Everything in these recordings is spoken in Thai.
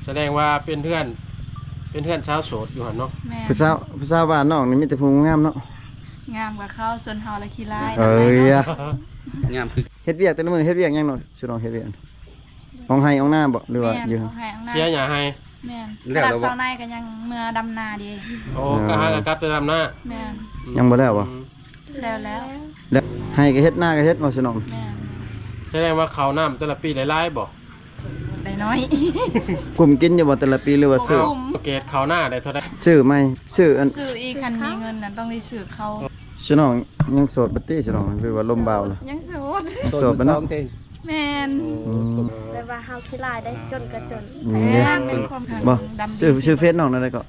แสดงว่าเป็นเพื่อนชาวโสดอยู่หั่นเนาะแม่นผู้สาวบ้านน้องนี่มีแต่ผู้งามเนาะงามกว่าเขาส่วนเฮาละขี้ร้าย เอ้ยอะ งามคือ เฮ็ดเวียกแต่ละมื้อเฮ็ดเวียกหยังเนาะสุน้องเฮ็ดเวียกของให้ของหน้าบ่หรือว่าอยู่ แม่นให้ข้างหน้า เสียหญ้าให้ แม่นขนาดเช้าในก็ยังเมื่อดำนาดี โอ้ก็หากะกลับไปทำหน้า แม่น ยังบ่แล้วบ่ แล้ว แล้วให้ก็เฮ็ดหน้าก็เฮ็ดบ่สุน้อง แม่น แสดงว่าเขาวน้ำแต่ละปีหลายๆบ่ ได้น้อย กลุ่มกินอยู่บ่แต่ละปีหรือว่าซื้อ เกรดเขาวหน้าได้เท่าใด ซื้อไหมซื้ออัน ซื้ออีกคันมีเงินน่ะต้องได้ซื้อเขา สุน้องยังโสดบ่ติสุน้องหรือว่าลมเบาล่ะ ยังโสด โสดบ่เนาะ เอง แม่น เลยว่าเฮาขี้ลายได้จนกระจน นี่ แม่นเป็นความ บ่ ดำ ชื่อเฟซน้องนั่นได้ก็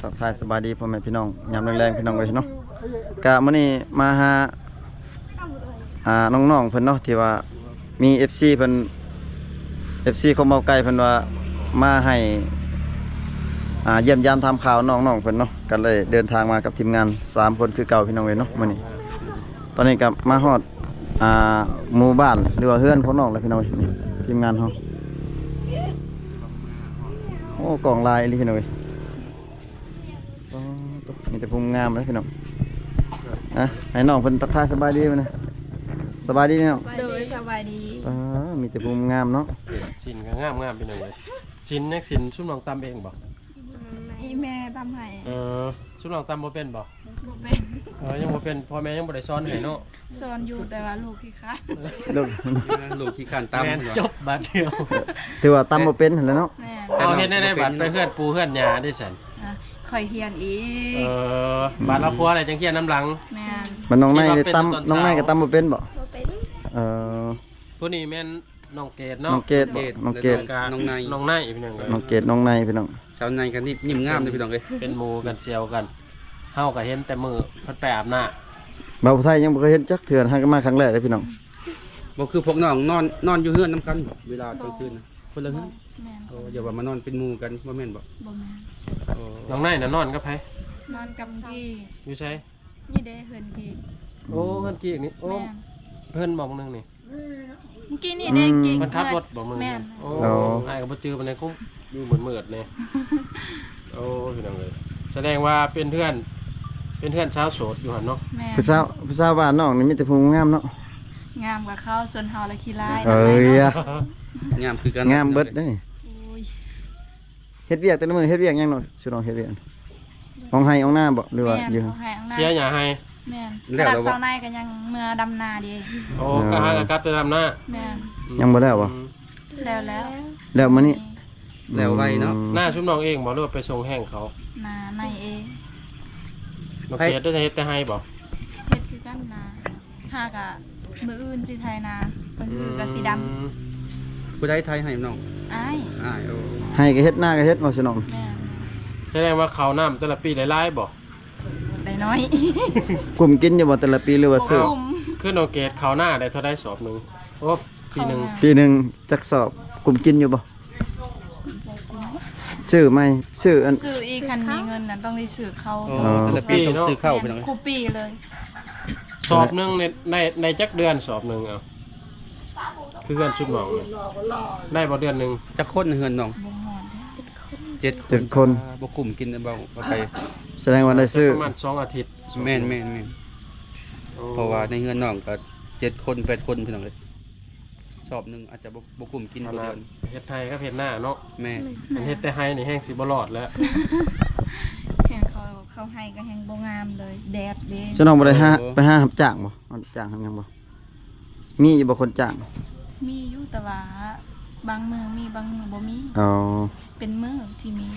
ทักทายสบายดีพ่อแม่พี่น้องยามแรงๆพี่น้องเอ้ยเนาะกะมื้อนี้มาหาน้องๆเพิ่นเนาะที่ว่ามี FC เพิ่น FC เขาเมาไก่เพิ่นว่ามาให้เยี่ยมยามทำข่าวน้องๆเพิ่นเนาะก็เลยเดินทางมากับทีมงาน3คนคือเก่าพี่น้องเอ้ยเนาะมื้อนี้ตอนนี้ก็มาฮอดหมู่บ้านหรือว่าเฮือนของน้องแล้วพี่น้องเอ้ยนี่ทีมงานเฮาโอ้กล่องลายอีหลีพี่น้องเอ้ยมีแต่ภูมิงามเลยพี่น้องให้น้องเพิ่นทักทายสบายดีมั้ยนะสบายดีเนาะ โดยสบายดี มีแต่ภูมิงามเนาะ สินก็งามๆพี่น้องเอ้ยสินยังสินซุ่มน้องตำเองบ่ อีแม่ทำให้ ซุ่มน้องตำบ่เป็นบ่ บ่เป็น ยังบ่เป็นพ่อแม่ยังบ่ได้สอนให้เนาะ สอนอยู่แต่ว่าลูกขี้ค้าน ลูก ลูกขี้ข้านตาม แม่นจบบาดเดียว ถือว่าตำบ่เป็นหั่นแหล้วเนาะ แม่น เอาเฮ็ดได้บัดไปเฮือนปู่เฮือนย่าได้ซั่น ข่อยเฮียนอีก บาดละพัวอะไรจังเคียนน้ำหลัง แม่น มันน้องนายนี่ตำน้องนายก็ตำบ่เป็นบ่ บ่เป็น เออ ผู้นี้แม่นน้องเกด น้ เนาะ องเกดบ่น้องเกด น้องนายพี่น้องเอ้ย น้องเกดน้องนายพี่น้อง สาวในกันนี่ยิ้มงามเลยพี่น้องเอ้ย เป็นหมู่กันเซียวกันเฮาก็เห็นแต่มือเพิ่นไปอาบน้า บ่าวไทยยังบ่เคยเห็นจักเทื่อหันก็มาครั้งแรกเลยพี่น้อง บ่คือพวกน้องนอนอยู่เฮือนนํกันบ่เวลากลางคืนนะคนละเฮือน แม่น อย่าว่ามานอนเป็นหมู่กันบ่แม่นบ่ บ่แม่น น้องนายน่ะนอนกับไผ นอนกับกี้ อยู่ไส นี่เด้เฮือนกี้ โอ้เพิ่นกี้นี่โอ้ แม่น เพิ่นบอกนึงนี่ เมื่อกี้นี่เด้กี้ เพิ่นขับรถบอกมึง แม่น โอ้อ้ายก็บ่จื้อปานใดคงอยู่มืดๆนี่โอ้พี่น้องเอ้ยแสดงว่าเป็นเพื่อนชาวโสดอยู่หั่นเนาะ แม่น ผู้สาวบ้านน้องนี่มีแต่ผู้งามเนาะ งามกว่าเขาส่วนเฮาละขี้ร้าย เอ้ยอะ งามคือกัน งามเบิดเด้ โอ้ย เฮ็ดเวียกแต่ละมื้อเฮ็ดเวียกหยังเนาะสุน้องเฮ็ดเวียกของให้ของหน้าบ่หรือว่า แม่น อยู่ เขาให้ข้างหน้า เสียหญ้าให้ แม่นขนาดเช้าในก็ยังเมื่อดำนาดี โอ้ก็หากะกลับไปทำหน้า แม่น ยังบ่แล้วบ่ แล้ว แล้วมื้อนี้ แล้วไวเนาะ หน้าชุบน้องเองบ่หรือว่าไปส่งแห้งเขา นาในเอง น้องเกดได้เฮ็ดแต่ให้บ่ เฮ็ดคือกันนาหากะมื้ออื่นสิไทยนาก็คือกะสีดำ ผู้ใดไทยให้น้อง อ้าย อ้ายโอ้ ให้ก็เฮ็ดหน้าก็เฮ็ดบ่สุน้อง แม่น แสดงว่าเขาวน้ำแต่ละปีหลายๆบ่ ได้น้อย กลุ่มกินอยู่บ่แต่ละปีหรือว่าซื้อ คุ้ม คือน้องเกดเขาวหน้าได้เท่าได้สอบหนึงโอ้ปีหนึง ปีหนึงจักสอบกลุ่มกินอยู่บ่ซื้อไหมซื้ออัน ซื้ออีกคันมีเงินน่ะต้องได้ซื้อเขา แต่ละปีต้องซื้อข้าวพี่น้อง คู่ปีเลย สอบหนึงในจักเดือนสอบหนึงเอาคือเพื่อนชุบน้องเนี่ยได้บ่เดือนหนึง จักคนเฮือนน้อง บ่ฮอดเด้อ 7 คน บ่กลุ่มกินบ่ไป แสดงว่าได้ซื้อ ประมาณ2อาทิตย์ แม่นเพราะว่าในเฮือนน้องก็7คน8คนพี่น้องเอ้ยสอบหนึงอาจจะบ่กลุ่มกินบ่เดือน เฮ็ดไทยกับเฮ็ดหน้าเนาะ แม่ อันเฮ็ดแต่ไฮนี่แห้งสิบ่รอดแล้ว แฮงเขาให้ก็แฮงบ่งามเลยแดดเด้ สุน้องบ่ได้ไปหารับจ้างบ่รับจ้างทำหยังบ่มีอยู่บ่คนจ้าง มีอยู่แต่ว่าบางมือมีบางมือบ่มี อ๋อ เป็นมือที่มี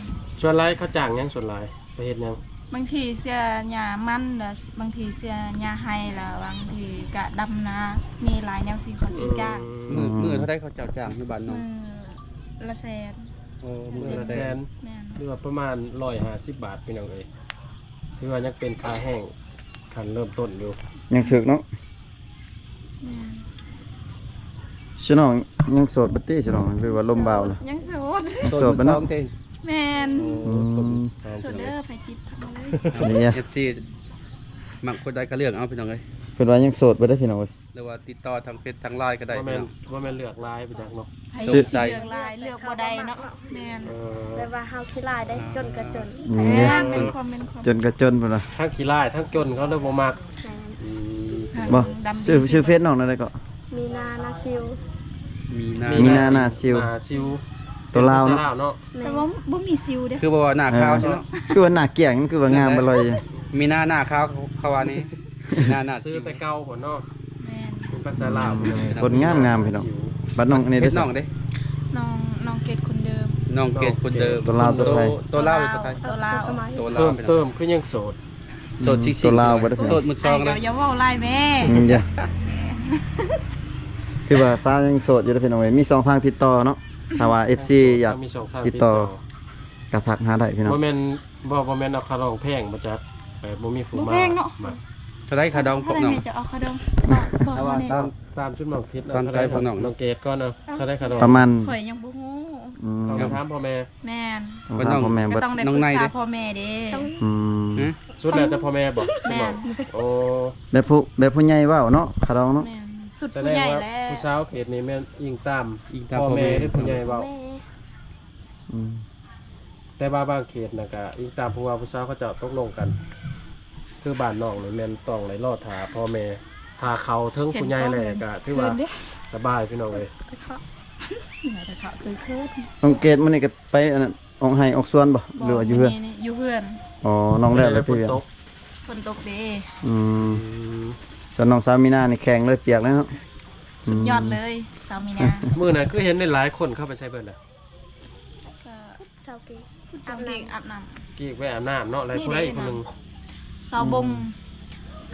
ส่วนหลายเขาจ้างหยังส่วนหลายไปเฮ็ดหยัง บางทีเสียหญ้ามันแล้วบางทีเสียหญ้าไห้แล้วบางทีก็ดำนามีหลายแนวสิเขาสิจ้าง มือเท่าใดเขาเจ้าจ้างในบ้านน้อง มือละแสน โอ้มื มื้ อ อ ละ ละ แส แส น น แม่น หรือว่าประมาณ150 บาทพี่น้องเอ้ยถือว่ายังเป็นค่าแห้งขั้นเริ่มต้นอยู่ ยังถึกเนาะ แม่น ชิน้องยังโสดบ่ติชิน้องหรือว่าลมเบาเลย ยังโสด โสดบ่เนาะ เอง แม่น อืม โสดเด้อไผจิตทำเลย นี่ไง FC มักคนใดก็เลือกเอาพี่น้องเอ้ย เพิ่นว่ายังโสดบ่ได้พี่น้องเอ้ย หรือว่าติดต่อทางเฟซทาง LINE ก็ได้ ว่า พี่ แม่น น้อง ว่าแม่นเลือกลายไปจากเนาะ ไผ ซื้ สิ อ เลือกลายเลือกบ่ได้เนาะแม่น เออ แบบว่าเฮาขี้ลายได้จนก็จน นี่ แม่ ไง นเป็นความเป็นความ จนกระจนพุ่นน่ะ ทั้งขี้ร้ายทั้งจนเขาเลยบ่มัก แม่น อืม บ่ ดำดี ชื่อเฟซน้องนั่นได้ก็ มีนานาซิว มีหน้า มีหน้าหน้าซิว หน้าซิว ตัวลาวเนาะ ป็ภษเนาะ แม่ แต่ น ว่าบ่มีซิวเด้ คือบ่ว่าหน้าขาวใช่เนาะ คือว่าหน้าเกี่ยงคือว่างามไปเลย มีหน้าขาวเขาว่านี่มีหน้า ซื้อแต่เก่าพุ่นเนาะ แม่น เป็นภาษาลาวพุ่นเนาะ คนงามๆพี่น้องบัดน้องอันนี้ เฮ็ ได้ ดน้ สั อก งเด้ น้องเกดคนเดิม น้องเกดคนเดิม ตัวลาวตัวไทย ตัวลาวหรือตัวไทย ตัวลาว เอามา ตัวลา เพิ่ ว ม พี่น้อง เติมคือยังโสด โสดชิคๆ ตัวลาวบ่ได้สิ โสดมือซองเล ไอ้ ย เดี๋ยวอย่าเว้าไล่แม่ เดี๋ยวคือว่าสาวยังโสดอยู่เด้อพี่น้องเอ้ยมี2ทางติดต่อเนาะถ้าว่า FC อยาก มีสองทาง ติดต่อ ก็ทักหาได้พี่น้อง บ่แม่นบ่แม่นเอาคารองแพงบ่จักบ่มีผู้ บ่ มา แพงเนาะ มา เท่าไรขาดองพ ถ้าว ก ได้ น้อง แม่จะเอาขนมบอก แต่ว่า แม่ ตามชุดหมองพิษ ตามใจพ่อน้อง น้องเกดก่อนเนาะเขาได้คารอง ประมาณ ข่อยยังบ่ฮู้ ต้องไปถามพ่อแม่ แม่น พ่อน้อง พ่อแม่ ก็ เบิด ต้องได้ น้ ป อง รึก ในเด้ ษาพ่อแม่เด้ อืม ฮะ สุดแล้วแต่พ่อแม่บอก แม่น โอ้ แบบผู้ใหญ่เว้าเนาะคารองเนาะ แม่นสุด แส ผู้ ดง ใหญ่ ว่า แล้ว ผู้สาวเขตนี้แม่นอิงตาม อิงตาม พ่อ พ่อแม่ แม่หรือผู้ใหญ่เว้า แม่ อืม แต่ว่าบางเขตน่ะก็อิงตามผู้ว่าผู้สาวเขาจะตกลงกัน คือบ้านน้องนี่แม่นต้องไหลรอดถาพ่อแม่ถ้าเขาถึงผู้ใหญ่เลยก็ถือว่าสบายพี่น้องเอ้ย ไหนแต่เขาเคยเคิด น้องเกดมื้อนี้ก็ไปอันนั้นออกไห้ออกสวนบ่หรือว่าอยู่เฮือน นี่อยู่เพื่อน อ๋อน้องแล้วเลย ฝ พี่ น เวียน ตก ฝนตกเด้ อืม อืม ส่วนน้องสาวมีนานี่แข็งเลยเปียกเลยเนาะ สุดยอดเลยสาวมีนา มื้อนั้นคือเห็นได้หลายคนเข้าไปใช้เบิดน่ะ ก็ เซาเก ผู้จังเก่งอาบน้ำ กี้ไปอาบน้ำเนาะแล้วผู้ใดอีกคนหนึง สาวบง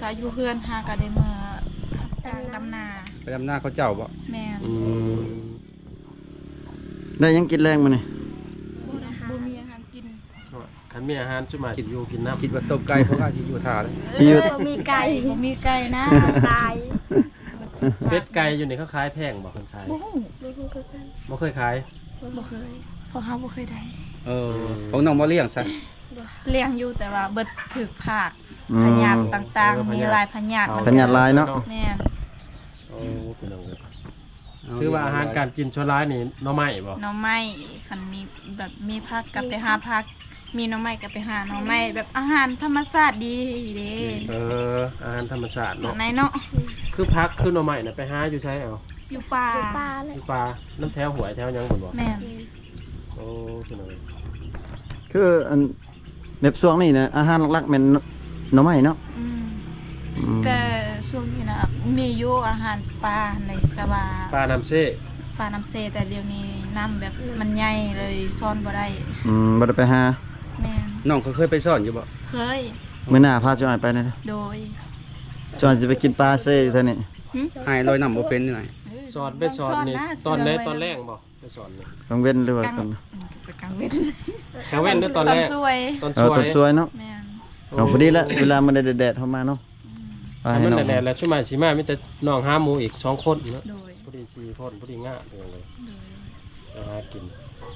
ก็อยู่เพื่อนหาก็ได้มาทางดำนา ไปดำหน้าเขาเจ้าบ่ แม่น อืม ได้ยังกินแรงมื้อนี่ บ่มีอาหารกิน คันมีอาหารชุมาสิอยู่กินน้ำ คิดว่าต้มไก่เขาก็สิอยู่ท่าเลย ชีวิต มีไก่ บ่มีไก่นะ ตาย เป็ดไก่อยู่นี่เขาขายแพงบ่คนขาย บ่ฮู้ ดูคือกัน บ่เคยขาย บ่เคยเพราะเฮาบ่เคยได้ เออของน้องบ่เลี้ยงซะ เลี้ยงอยู่แต่ว่าเบิดถึกภาค อื พ ม ยาธิต่างๆ มีหลายพยาธิ พยาธิหลายเนาะ แม่น โอ้เป็นเอาเลยคือว่าอาหารการกินชั่วร้ายนี่หน่อไม้บ่ หน่อไม้คันมีแบบมีผักกับไปหาผัก มีหน่อไม้กับไปหาหน่อไม้แบบอาหารธรรมชาติดีเด้ เอออาหารธรรมชาติ ตร เนาะ งไหนเนาะ คือพักคือหน่อไม้น่ะไปหาอยู่ใช้เอา อยู่ป่า อยู่ปลาเลย อยู่ป่าน้ำแถวหวยแถวหยังบ่บ่ แม่น โอ้เป็นเอาเลย คืออันแบบช่วงนี้นะอาหารหลักๆแม่นหน่อไม้เนาะ อืม อืม แต่ช่วงนี้นะมีอยู่อาหารปลาในแต่ว่า ปลาน้ำเซ่ ปลาน้ำเซแต่เดี๋ยวนี้น้ำแบบมันใหญ่เลยซ่อนบ่ได้ บ่ได้ไปหา แม่น น้องเขาเคยไปสอนอยู่บ่ เคย มื้อหน้าพาจอยไปนะ โดย จอยสิไปกินปลาเซ่เท่านี้ หึ หายลอยน้ำบ่เป็นนี่หน่อย สอนไปสอนนี่ ะ ตอนไหน เสื ตอน ไว้ แรกบ่ไปสอนนี่ ต้องเว้นหรือว่า กั ตอน กลางเว้น กลางเว้นหรือตอนแรก สวย ตอน เอ ช่ อ วย ตอนสวยเนาะ แม่น เอาพอดีละเวลามันได้แดดๆเข้ามาเนาะไป ถ้า ให้ มัน น้อง แดดๆแล้วชั่วโมงสิมามีแต่น้องหาหมูอีก2คนเนาะ โดย พอดี4คนพอดีง่าเป็นเอาเลย โดย ไปหากิน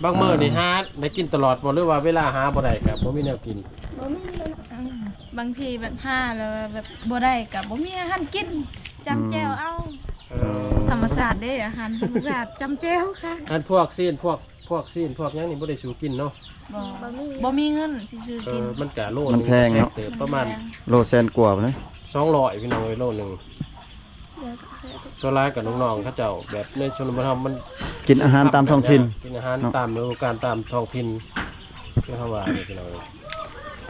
บางมื้อนี่หาได้กินตลอดบ่หรือว่าเวลาหาบ่ได้ครับบ่มีแนวกิน บ่มีเลย อืมบางทีแบบห้าแล้วแบบบ่ได้กับบ่มีอาหารกินจำแจวเอา เออ ธรรมชาติเด้อาหารธรรมชาติจำแจวค่ะ อันพวกซีนพวกซีนพวกหยังนี่บ่ได้สู่กินเนาะ บ่มีเงินสิซื้อกิน มันกะโล มันแพงเนาะ เติบประมาณ โลแสนกว่าพุ่นเด้ 200พี่น้องเอ้ยโลหนึงส่วนหลายกับน้องๆเขาเจ้าแบบในชนบทมัน กินอาหารตามท้องถิ่น กินอาหารตามฤดูกาลตามท้องถิ่นคือเฮาว่านี่พี่น้องเอ้ย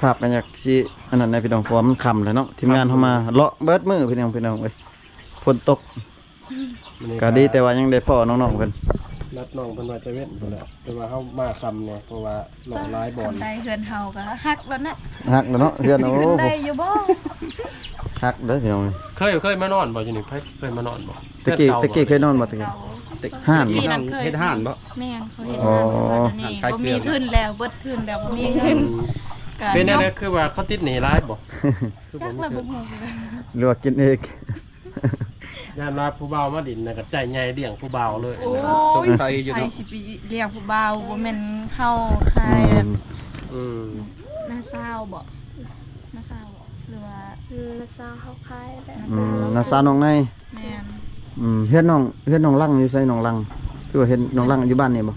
ภาพกันอยากสิอันนั้นนะพี่น้องเพราะว่ามันค่ำแล้วเนาะทีมงานเฮามาเลาะเบิดมื้อพี่น้องเอ้ยฝนตก มื้อนี้ ก็ดีแต่ว่ายังได้พ่อน้องๆเพิ่น นัดน้องเพิ่นไว้แต่เว้นพุ่นแหละแต่ว่าเฮามาค่ำเนี่ยเพราะว่าน้องหลายบ่อน ได้เฮือนเฮาก็ฮักแล้วนะ ฮักแล้วเนาะเฮือนโอ้ ขึ้น โห ได้อยู่บ่ ฮักเด้อพี่น้องเอ้ย เคยมานอนบ่อยู่นี่เคยมานอนบ่ ตะกี้เคยนอนบ่ตะกี้ ห่าน พี่น้องเฮ็ดห่านบ่ แม่นเขาเฮ็ด อ๋อ ห่าน ขาย บ่ เครื่ มี อง ทุนแล้วเบิดทุนแล้วบ่มีเงินก็ เป็น ย อะไร ก คือว่าเขาติดหนี้หลายบ่คือ จั บ่ ก มี แล้ว คื บ่ น ฮู้ หรือว่ากินเอง ก ย่านว่าผู้บ่าวมาดินน่ะก็ใจใหญ่เลี้ยงผู้บ่าวเลย โอ้ สง ย สัยอยู่ ใคร เนาะ สิไปเลี้ยงผู้บ่าวบ่แม่นเฮาใครแบบ อืม หน้าเศร้าบ่หน้าเศร้าบ่หรือว่า นาซาวเขาคายแบบ นาซาน้องใน แม่น เฮ็ดน้องลังอยู่ไสน้องลังคือว่าเฮ็ดน้องลังอยู่บ้านนี่บ่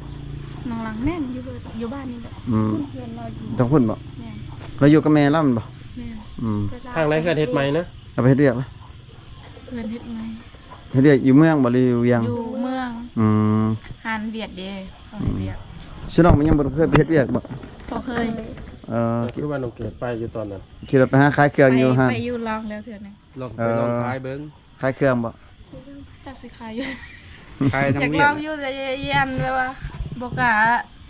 น้องหลังแม่นอยู่บ้านนี่แหละ อืม เพื่อนเราอยู่ ต้องพุ่นบ่ แม่น เราอยู่กับแม่ล่ำบ่ แม่น ทางไหนเกิดเฮ็ดใหม่นะ เอาไปเฮ็ดเวียกบ่ เพื่อนเฮ็ดไง เฮ็ดเวียกอยู่เมืองบ่หรืออยู่เวียง อยู่เมือง อืม หานเวียดเด้เขาให้เวียด ชื่อน้องมันยังบ่เคยไปเฮ็ดเวียกบ่ บ่เคย คือว่าน้องเกิดไปอยู่ตอนนั้น ขี่รถไปหาขายเครื่องอยู่หั่น ไปอยู่ลองแล้วเทื่อนึง ลองไปลองขายเบิ่ง ขายเครื่องบ่ จักสิขายอยู่ ขาย อยาก น้ำเลี้ ล ย อง งอยู่แต่ยันแบบว่าบ่กล้า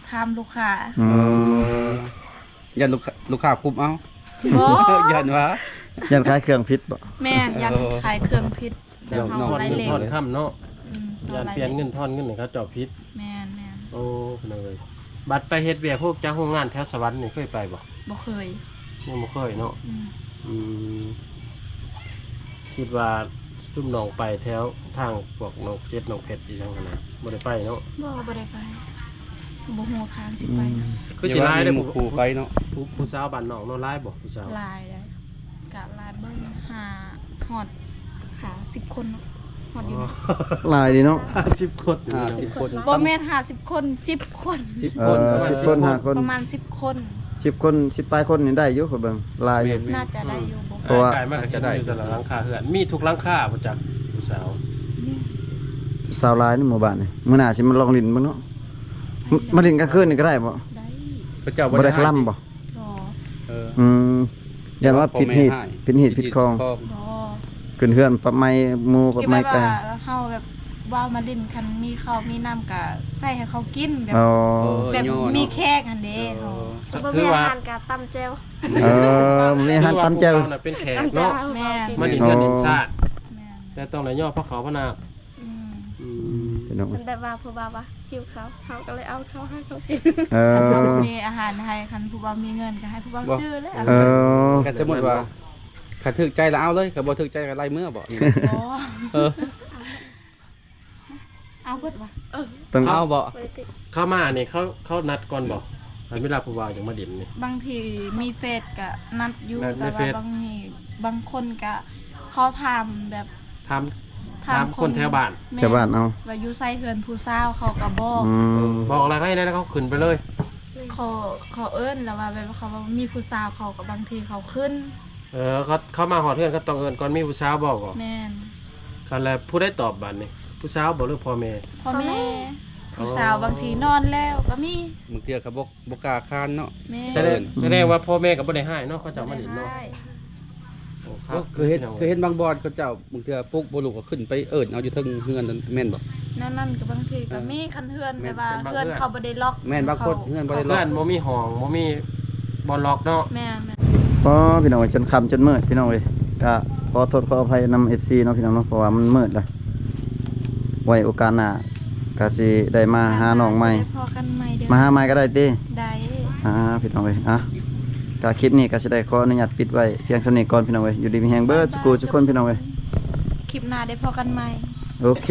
ถามลูกค้า อืม ยันลูกค้าคุมเอา บ่ ยันว่า ยันขายเครื่องผิดบ่ แม่นยันขายเครื่องผิดแบบเฮา ทอน ไล่ เงิน เล็ก ทอนค่ำเนาะ อืม ยานเปลี่ยนเงินทอนเงินนี่เขาเจาะพิษ แม่น โอ้พี่น้องเอ้ยบัตรไปเฮ็ดเวียกพวกจ้างโรงงานแถวสวรรค์นี่เคยไปบ่ บ่เคย ยังบ่เคยเนาะ อืม อืมคิดว่าซุ่มน้องไปแถวทางพวกน้องเจ็ดน้องเพชรอีจังกันนะบ่ได้ไปเนาะ บ่ได้ไปบ่ฮู้ทางสิไปนะ คือสิหลายเด้อ หมู่ครูไปเนาะ ผู้สาวบ้านน้องเนาะหลายบ่ผู้สาว ลายได้กะลายเบิ่งหาฮอดขา10 คนเนาะฮอดอยู่นะ หลายดีเนาะ 50คน 50 คน บ่แม่น50 คน10 คน 10 คน 10คน5คน ประมาณ10 คน 10คน10ปลายคนนี่ได้อยู่ข่อยเบิ่งหลายอยู่ น่าจะได้อยู่บ่ เพราะว่า กลายมากจะได้อยู่แต่ละหลังคาเฮือนมีทุกหลังคาบ่จักผู้สาว สาวหลายในหมู่บ้านนี่มื้อหน้าสิมาลองลิ้นเบิ่งเนาะมาลิ้นกลางคืนนี่ก็ได้บ่ ได้ พระเจ้า บ่ได้คล่ำบ่ รอ เออ อืมอย่าว่าผิดหีดผิดหีดผิดคอง รอ ขึ้นเฮือนปะไม้หมู่ปะ คิด ไม้ ว่า ไก่ เฮาแบบว่ามาเล่นคันมีข้าวมีน้ำก็ใส่ให้เขากินแบบ อ๋อ แบบมีแขกหั่นเด้เฮา บ่ ถื มี อ อา ว่า หารกะตำแจ่ว มีอาหารตำแจ่ว ถือว่าพวกเราน่ะเป็นแขกเนาะ แม่น มาดินเงินดินชาติ แม่น แต่ต้องไหนย่อพระเขาพระนา อืม อืม พี่น้อง มันแบบว่าผู้บ่าวว่าหิวข้าวเขาก็เลยเอาข้าวให้เขากิน เอ คัน อ ว่าบ่มีอาหารให้คันผู้บ่าวมีเงินก็ให้ผู้บ่าวซื้อแล้ว เออ ก็สมมุติว่าถ้าถึกใจแล้วเอาเลยถ้าบ่ถึกใจก็ไล่เมื่อบ่นี่ บ่ เออ เอาเบิดว่ะ ต้อง เอาบ่ บ่ได้ติด เข้ามานี่เขานัดก่อนบอกเวลาผู้บ่าวอย่างมาดินนี่ บางทีมีเฟซก็นัดอยู่ นัดใน แต่ เฟ ว่า ซ บางทีบางคนก็เขาถามแบบ ถามคนแถวบ้าน แม่ แถวบ้านเอา ว่าอยู่ไสเฮือนผู้สาวเขาก็บอก อืม บอกอะไรให้ได้แล้วเขาขึ้นไปเลย เขาเอิ้นแล้วว่าแบบเขาว่ามีผู้สาวเขาก็บางทีเขาขึ้น เขามาหอดเพื่อนเขาต้องเอินก่อนมีผู้สาวบอกก่อน แม่น คันแล้วผู้ได้ตอบบัตรนี่ผู้สาวบอกหรือพ่อแม่ พ่อแม่ผู้สาวบางทีนอนแล้วก็มี บางเทื่อก็บ่กล้าคานเนาะ แม่ แสดงว่าพ่อแม่ก็บ่ได้ให้เนาะเขาจะมาดินเนาะ ได้ โอ้ค เอ รั อบ เคยเห็นบางบอนเขาเจ้าบางเทื่อปลุกบ่ลูกก็ขึ้นไปเอิ้นเอาอยู่เทิงเฮือนนั่นแม่นบ่ นั่นก็บางทีก็มีคันเฮือน แม่ แต่ น ว่าเฮือนเขาบ่ได้ล็อก แม่นบางคนเฮือนบ่ได้ล็ เพื่ อ อก นบ่มีห้องบ่มีบอลล็อกเนาะ แม่น พอพี่น้องจนค่ำจนมืดพี่น้องเอ้ยก็ขอโทษขออภัยนำ FC เนาะพี่น้องเนาะเพราะว่ามันมืดแล้วไว้โอกาสหน้าก็สิได้มาหาน้องใหม่ พอกันใหม่เด้อ มาหาใหม่ก็ได้ติ ได้ พี่น้องเอ้ยก็คลิปนี้ก็สิได้ขออนุญาตปิดไว้เพียงเท่านี้ก่อนพี่น้องเอ้ยอยู่ดีมีแฮงเบิดสกูทุกคนพี่น้องเอ้ย คลิปหน้าได้พอกันใหม่ โอเค